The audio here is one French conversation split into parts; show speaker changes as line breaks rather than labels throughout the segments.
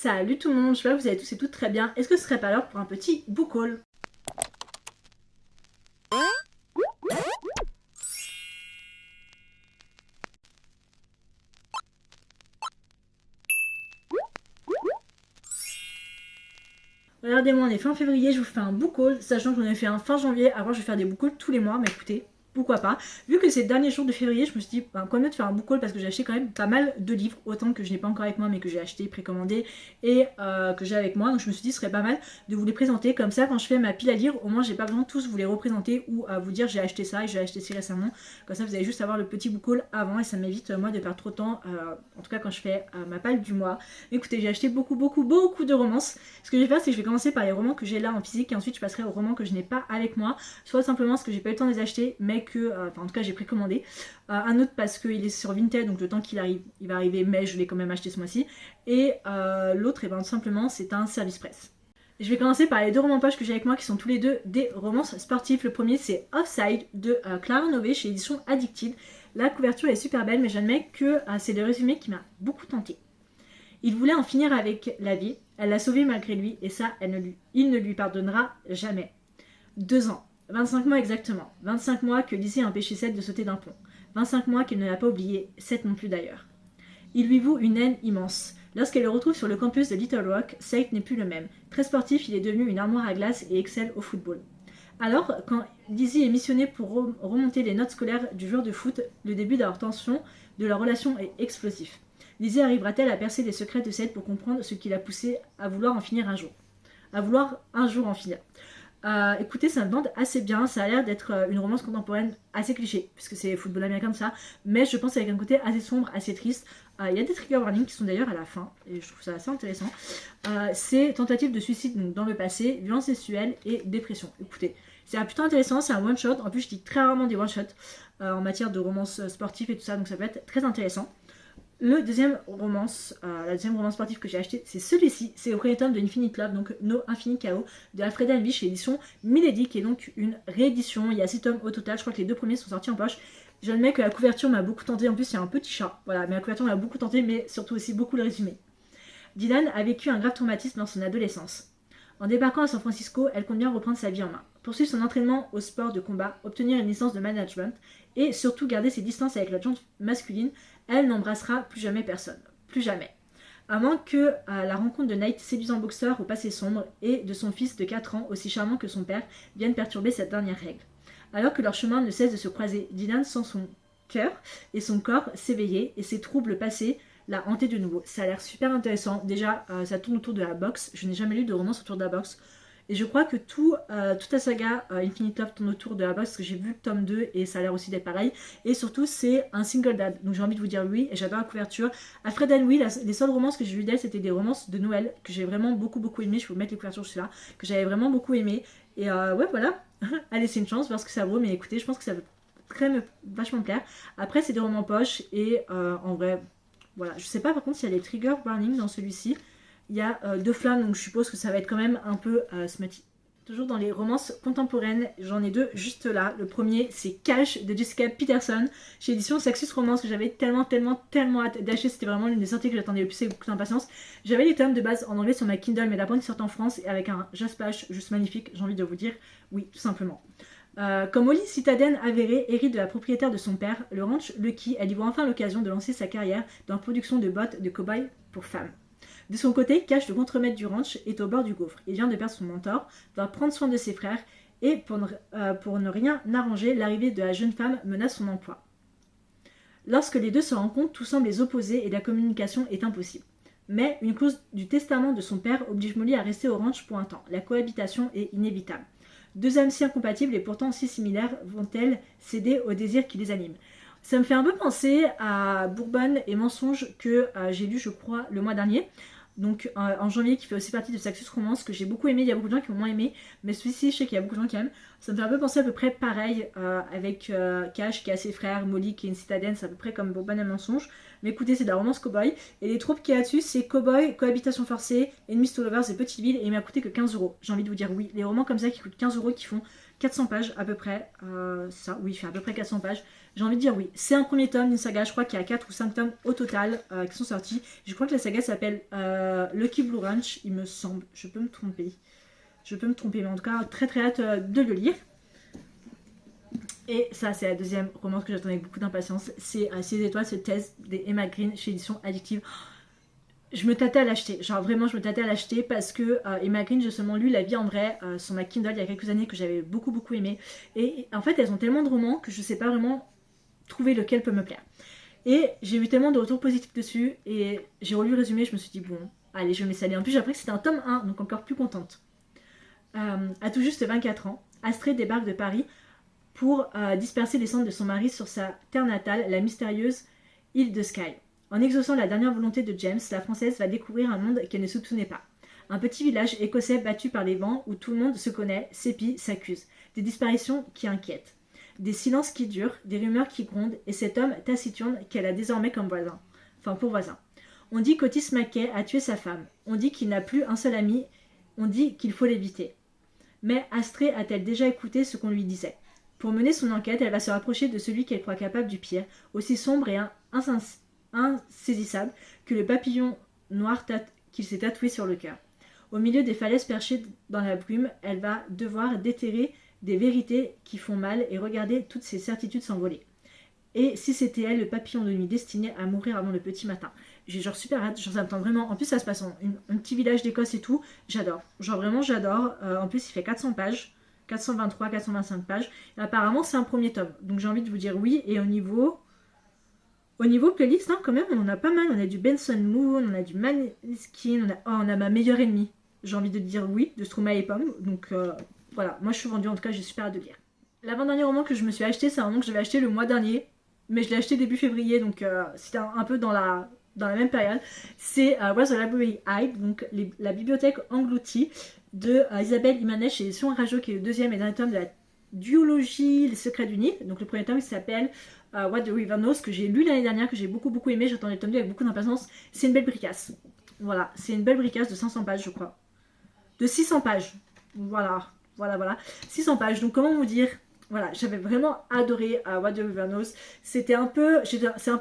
Salut tout le monde, j'espère que vous allez tous et toutes très bien. Est-ce que ce serait pas l'heure pour un petit book haul? Regardez-moi, on est fin février, je vous fais un book haul, sachant que j'en ai fait un fin janvier. Avant, je vais faire des book hauls tous les mois, mais écoutez, pourquoi pas. Vu que c'est le dernier jour de février, je me suis dit, quoi mieux de faire un book haul parce que j'ai acheté quand même pas mal de livres, autant que je n'ai pas encore avec moi, mais que j'ai acheté, précommandé et que j'ai avec moi. Donc je me suis dit, ce serait pas mal de vous les présenter. Comme ça, quand je fais ma pile à lire, au moins, j'ai pas besoin de tous vous les représenter ou à vous dire, j'ai acheté ça et j'ai acheté ci récemment. Comme ça, vous allez juste avoir le petit book haul avant et ça m'évite, moi, de perdre trop de temps, en tout cas quand je fais ma palle du mois. Écoutez, j'ai acheté beaucoup de romances. Ce que je vais faire, c'est que je vais commencer par les romans que j'ai là en physique et ensuite je passerai aux romans que je n'ai pas avec moi, soit simplement parce que j'ai pas eu le temps de les acheter, mais que, en tout cas j'ai précommandé. Un autre parce qu'il est sur Vinted, donc le temps qu'il arrive, il va arriver, mais je l'ai quand même acheté ce mois-ci. Et l'autre, et ben, simplement, c'est un service presse. Je vais commencer par les deux romans poches que j'ai avec moi qui sont tous les deux des romances sportifs. Le premier c'est Offside de Clara Nové chez édition Addicted. La couverture est super belle mais j'admets que c'est le résumé qui m'a beaucoup tenté. Il voulait en finir avec la vie, elle l'a sauvé malgré lui et ça il ne lui pardonnera jamais. 2 ans, 25 mois exactement, 25 mois que Lizzie a empêché Seth de sauter d'un pont, 25 mois qu'elle ne l'a pas oublié, Seth non plus d'ailleurs. Il lui voue une haine immense. Lorsqu'elle le retrouve sur le campus de Little Rock, Seth n'est plus le même. Très sportif, il est devenu une armoire à glace et excelle au football. Alors, quand Lizzie est missionnée pour remonter les notes scolaires du joueur de foot, le début de leur tension, de leur relation est explosif. Lizzie arrivera-t-elle à percer les secrets de Seth pour comprendre ce qui l'a poussé à vouloir en finir un jour? À vouloir un jour en finir. Écoutez, ça me vend assez bien, ça a l'air d'être une romance contemporaine assez cliché, puisque c'est football américain de ça, mais je pense avec un côté assez sombre, assez triste. Il y a des trigger warnings qui sont d'ailleurs à la fin, et je trouve ça assez intéressant. C'est tentative de suicide donc, dans le passé, violence sexuelle et dépression. Écoutez, c'est plutôt intéressant, c'est un one-shot, en plus je lis très rarement des one-shots en matière de romance sportive et tout ça, donc ça peut être très intéressant. La deuxième romance sportive que j'ai acheté, c'est celui-ci, c'est au premier tome de Infinite Love, donc No Infinite Chaos, de Alfreda Envy chez édition Milady, qui est donc une réédition. Il y a 6 tomes au total, je crois que les 2 premiers sont sortis en poche. J'admets que la couverture m'a beaucoup tenté, en plus il y a un petit chat, voilà, mais la couverture m'a beaucoup tenté, mais surtout aussi beaucoup le résumé. Dylan a vécu un grave traumatisme dans son adolescence. En débarquant à San Francisco, elle compte bien reprendre sa vie en main, poursuivre son entraînement au sport de combat, obtenir une licence de management et surtout garder ses distances avec la gente masculine. Elle n'embrassera plus jamais personne. Plus jamais. À moins que la rencontre de Nate, séduisant boxeur au passé sombre, et de son fils de 4 ans, aussi charmant que son père, viennent perturber cette dernière règle. Alors que leurs chemins ne cessent de se croiser, Dylan sent son cœur et son corps s'éveiller et ses troubles passés la hanter de nouveau. Ça a l'air super intéressant. Déjà, ça tourne autour de la boxe. Je n'ai jamais lu de romance autour de la boxe. Et je crois que toute la saga Infinite Love tourne autour de la boxe, parce que j'ai vu le tome 2 et ça a l'air aussi d'être pareil. Et surtout, c'est un single dad. Donc j'ai envie de vous dire oui, et j'adore la couverture. Alfred Henry, les seules romances que j'ai vues d'elle, c'était des romances de Noël, que j'ai vraiment beaucoup aimé. Je peux vous mettre les couvertures juste là, que j'avais vraiment beaucoup aimé. Et ouais, voilà. Allez, c'est une chance, voir ce que ça vaut. Mais écoutez, je pense que ça va vachement me plaire. Après, c'est des romans poches, et en vrai, voilà. Je sais pas par contre s'il y a des trigger warnings dans celui-ci. Il y a 2 flammes, donc je suppose que ça va être quand même un peu smutty. Toujours dans les romances contemporaines, j'en ai 2 juste là. Le premier, c'est Cash de Jessica Peterson, chez édition Saxus Romance, que j'avais tellement hâte d'acheter. C'était vraiment l'une des sorties que j'attendais le plus avec beaucoup d'impatience. J'avais les tomes de base en anglais sur ma Kindle, mais d'apprendre qu'ils sortent en France et avec un jasplage juste magnifique. J'ai envie de vous dire oui, tout simplement. Comme Molly, citadine avérée, hérite de la propriétaire de son père, le ranch Lucky, elle y voit enfin l'occasion de lancer sa carrière dans la production de bottes de cow-boy pour femmes. De son côté, Cash, le contremaître du ranch, est au bord du gouffre. Il vient de perdre son mentor, doit prendre soin de ses frères, et pour ne rien arranger, l'arrivée de la jeune femme menace son emploi. Lorsque les deux se rencontrent, tout semble les opposer et la communication est impossible. Mais une clause du testament de son père oblige Molly à rester au ranch pour un temps. La cohabitation est inévitable. 2 âmes si incompatibles et pourtant si similaires vont-elles céder au désir qui les anime? Ça me fait un peu penser à Bourbon et Mensonge que j'ai lu, je crois, le mois dernier. Donc en janvier, qui fait aussi partie de Saxus Romance, que j'ai beaucoup aimé. Il y a beaucoup de gens qui ont moins aimé, mais celui-ci, je sais qu'il y a beaucoup de gens qui aiment. Ça me fait un peu penser à peu près pareil avec Cash qui a ses frères, Molly qui est une citadine, c'est à peu près comme Bourbon et Mensonge. Mais écoutez, c'est de la romance cowboy. Et les troupes qu'il y a dessus, c'est cowboy, cohabitation forcée, enemies to lovers et petite ville. Et il m'a coûté que 15€. J'ai envie de vous dire oui. Les romans comme ça qui coûtent 15€, qui font 400 pages à peu près. Ça, oui, il fait à peu près 400 pages. J'ai envie de dire oui. C'est un premier tome d'une saga, je crois qu'il y a 4 ou 5 tomes au total qui sont sortis. Je crois que la saga s'appelle Lucky Blue Ranch, il me semble. Je peux me tromper. Mais en tout cas, très très hâte de le lire. Et ça, c'est la deuxième romance que j'attendais avec beaucoup d'impatience. C'est 6 étoiles, ce test des Emma Green chez Édition Addictive. Je me tâtais à l'acheter, genre vraiment je me tâtais à l'acheter parce que Emma Green, j'ai seulement lu La vie en vrai sur ma Kindle il y a quelques années que j'avais beaucoup aimé. Et en fait, elles ont tellement de romans que je sais pas vraiment trouver lequel peut me plaire. Et j'ai eu tellement de retours positifs dessus et j'ai relu le résumé, je me suis dit bon, allez, je vais m'essayer. En plus, j'ai appris que c'était un tome 1, donc encore plus contente. À tout juste 24 ans, Astrid débarque de Paris pour disperser les cendres de son mari sur sa terre natale, la mystérieuse île de Skye. En exaucant la dernière volonté de James, la Française va découvrir un monde qu'elle ne soupçonnait pas. Un petit village écossais battu par les vents où tout le monde se connaît, s'épie, s'accuse. Des disparitions qui inquiètent. Des silences qui durent, des rumeurs qui grondent, et cet homme taciturne qu'elle a désormais comme voisin. Enfin, pour voisin. On dit qu'Otis Mackay a tué sa femme. On dit qu'il n'a plus un seul ami. On dit qu'il faut l'éviter. Mais Astrid a-t-elle déjà écouté ce qu'on lui disait ? Pour mener son enquête, elle va se rapprocher de celui qu'elle croit capable du pire, aussi sombre et insaisissable que le papillon noir qu'il s'est tatoué sur le cœur. Au milieu des falaises perchées dans la brume, elle va devoir déterrer des vérités qui font mal et regarder toutes ses certitudes s'envoler. Et si c'était elle, le papillon de nuit destiné à mourir avant le petit matin. J'ai genre super hâte, genre ça me tente vraiment. En plus ça se passe en un petit village d'Écosse et tout, j'adore. Genre vraiment j'adore. En plus il fait 400 pages, 423, 425 pages. Et apparemment c'est un premier tome, donc j'ai envie de vous dire oui. Et au niveau playlist, hein, quand même, on en a pas mal. On a du Benson Moon, on a du Maneskin, on a ma meilleure ennemie. J'ai envie de dire oui, de Stromae et Pomme. Donc voilà, moi je suis vendue, en tout cas j'ai super hâte de lire. L'avant-dernier roman que je me suis acheté, c'est un roman que j'avais acheté le mois dernier, mais je l'ai acheté début février, donc c'était un peu dans la même période. C'est Where the Library Hide, donc la bibliothèque engloutie de Isabelle Imanez chez Éditions Rajo, qui est le deuxième et dernier tome de la duologie Les Secrets du Nil. Donc le premier tome il s'appelle What the River Knows, que j'ai lu l'année dernière, que j'ai beaucoup aimé. J'attendais le tome 2 avec beaucoup d'impatience. C'est une belle bricasse. Voilà, c'est une belle bricasse de 500 pages, je crois. De 600 pages. Voilà. 600 pages. Donc comment vous dire, voilà, j'avais vraiment adoré What the River Knows. C'est un peu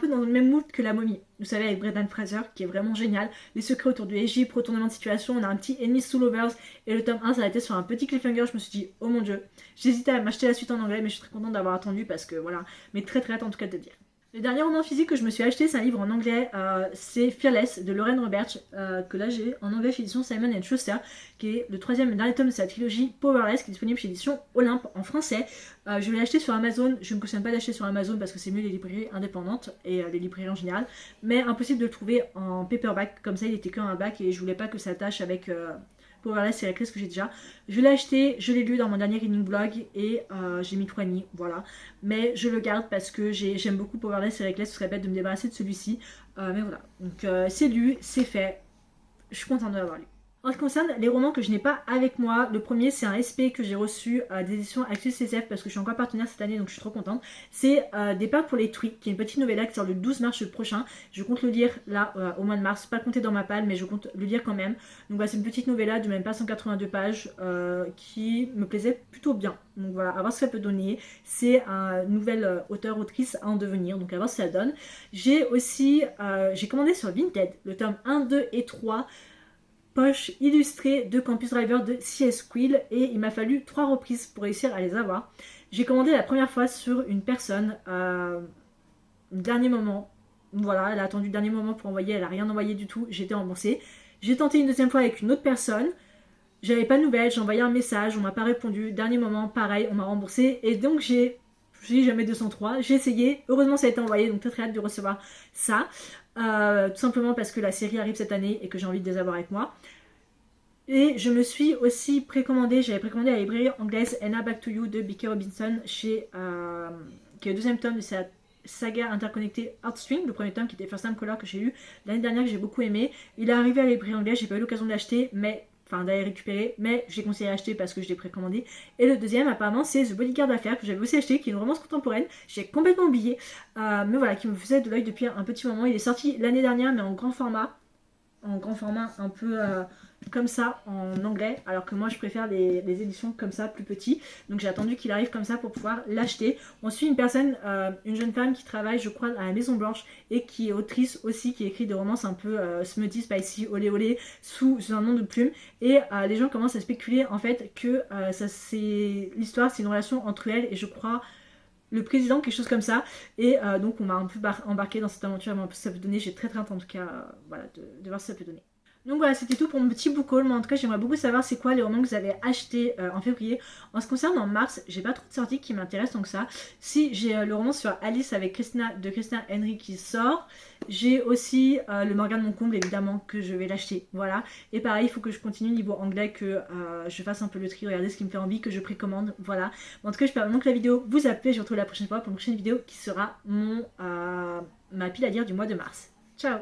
dans le même mood que La Momie. Vous savez, avec Brendan Fraser, qui est vraiment génial. Les secrets autour de l'Égypte, retournement de situation. On a un petit Enemies to Lovers. Et le tome 1 ça a été sur un petit cliffhanger. Je me suis dit, oh mon dieu. J'hésitais à m'acheter la suite en anglais, mais je suis très contente d'avoir attendu parce que voilà. Mais très hâte en tout cas de dire. Le dernier roman physique que je me suis acheté, c'est un livre en anglais, c'est Fearless de Lauren Roberts, que là j'ai en anglais chez édition Simon & Schuster, qui est le troisième et dernier tome de sa trilogie Powerless, qui est disponible chez édition Olympe en français. Je l'ai acheté sur Amazon, je ne me conseille pas d'acheter sur Amazon parce que c'est mieux les librairies indépendantes et les librairies en général, mais impossible de le trouver en paperback, comme ça il était qu'un hardback et je voulais pas que ça tâche avec... Powerless, c'est la crise que j'ai déjà. Je l'ai acheté, je l'ai lu dans mon dernier reading blog et j'ai mis 3,5, voilà. Mais je le garde parce que j'aime beaucoup Powerless et Reckless, ce serait bête de me débarrasser de celui-ci. Mais voilà, donc c'est lu, c'est fait. Je suis contente de l'avoir lu. En ce qui concerne les romans que je n'ai pas avec moi, le premier c'est un SP que j'ai reçu des éditions Actus CCF parce que je suis encore partenaire cette année donc je suis trop contente. C'est Départ pour les truies, qui est une petite novella qui sort le 12 mars prochain. Je compte le lire là au mois de mars, pas compté dans ma palle mais je compte le lire quand même. Donc voilà, c'est une petite novella de même pas 182 pages qui me plaisait plutôt bien. Donc voilà, à voir ce que ça peut donner. C'est un nouvelle auteur-autrice à en devenir, donc à voir ce que ça donne. J'ai aussi, j'ai commandé sur Vinted le tome 1, 2 et 3 poche illustrée de Campus Driver de C.S. Quill et il m'a fallu 3 reprises pour réussir à les avoir. J'ai commandé la première fois sur une personne dernier moment. Voilà, elle a attendu le dernier moment pour envoyer, elle a rien envoyé du tout, j'ai été remboursée. J'ai tenté une deuxième fois avec une autre personne. J'avais pas de nouvelles, j'ai envoyé un message, on m'a pas répondu. Dernier moment, pareil, on m'a remboursé. Et donc j'ai jamais 203, j'ai essayé. Heureusement ça a été envoyé, donc très hâte de recevoir ça. Tout simplement parce que la série arrive cette année et que j'ai envie de les avoir avec moi. Et je me suis aussi précommandé, j'avais précommandé à la librairie anglaise Anna Back to You de B.K. Robinson chez, qui est le deuxième tome de sa saga interconnectée Heartstring, le premier tome qui était First Time Color que j'ai eu l'année dernière que j'ai beaucoup aimé. Il est arrivé à la librairie anglaise, j'ai pas eu l'occasion de l'acheter, mais d'aller récupérer, mais j'ai conseillé d'acheter parce que je l'ai précommandé. Et le deuxième apparemment c'est The Bodyguard d'affaires que j'avais aussi acheté, qui est une romance contemporaine, j'ai complètement oublié, mais voilà, qui me faisait de l'œil depuis un petit moment. Il est sorti l'année dernière mais en grand format, en grand format un peu comme ça en anglais, alors que moi je préfère les éditions comme ça, plus petits. Donc j'ai attendu qu'il arrive comme ça pour pouvoir l'acheter. On suit une personne, une jeune femme qui travaille je crois à la Maison Blanche et qui est autrice aussi, qui écrit des romances un peu smutty, spicy, olé olé, sous un nom de plume. Et les gens commencent à spéculer en fait que l'histoire c'est une relation entre elle et je crois le président, quelque chose comme ça. Et donc on m'a un peu embarqué dans cette aventure, un peu ça peut donner. J'ai très hâte en tout cas voilà, de voir ce que ça peut donner. Donc voilà, c'était tout pour mon petit book haul. Moi en tout cas j'aimerais beaucoup savoir c'est quoi les romans que vous avez achetés en février. En ce qui concerne en mars, j'ai pas trop de sorties qui m'intéressent tant que ça. Si j'ai le roman sur Alice avec Christina Henry qui sort. J'ai aussi le Morgane Moncomble évidemment que je vais l'acheter, voilà. Et pareil, il faut que je continue niveau anglais, que je fasse un peu le tri, regarder ce qui me fait envie, que je précommande, voilà. Mais en tout cas, j'espère vraiment que la vidéo vous a plu. Je vous retrouve la prochaine fois pour une prochaine vidéo qui sera ma pile à lire du mois de mars. Ciao!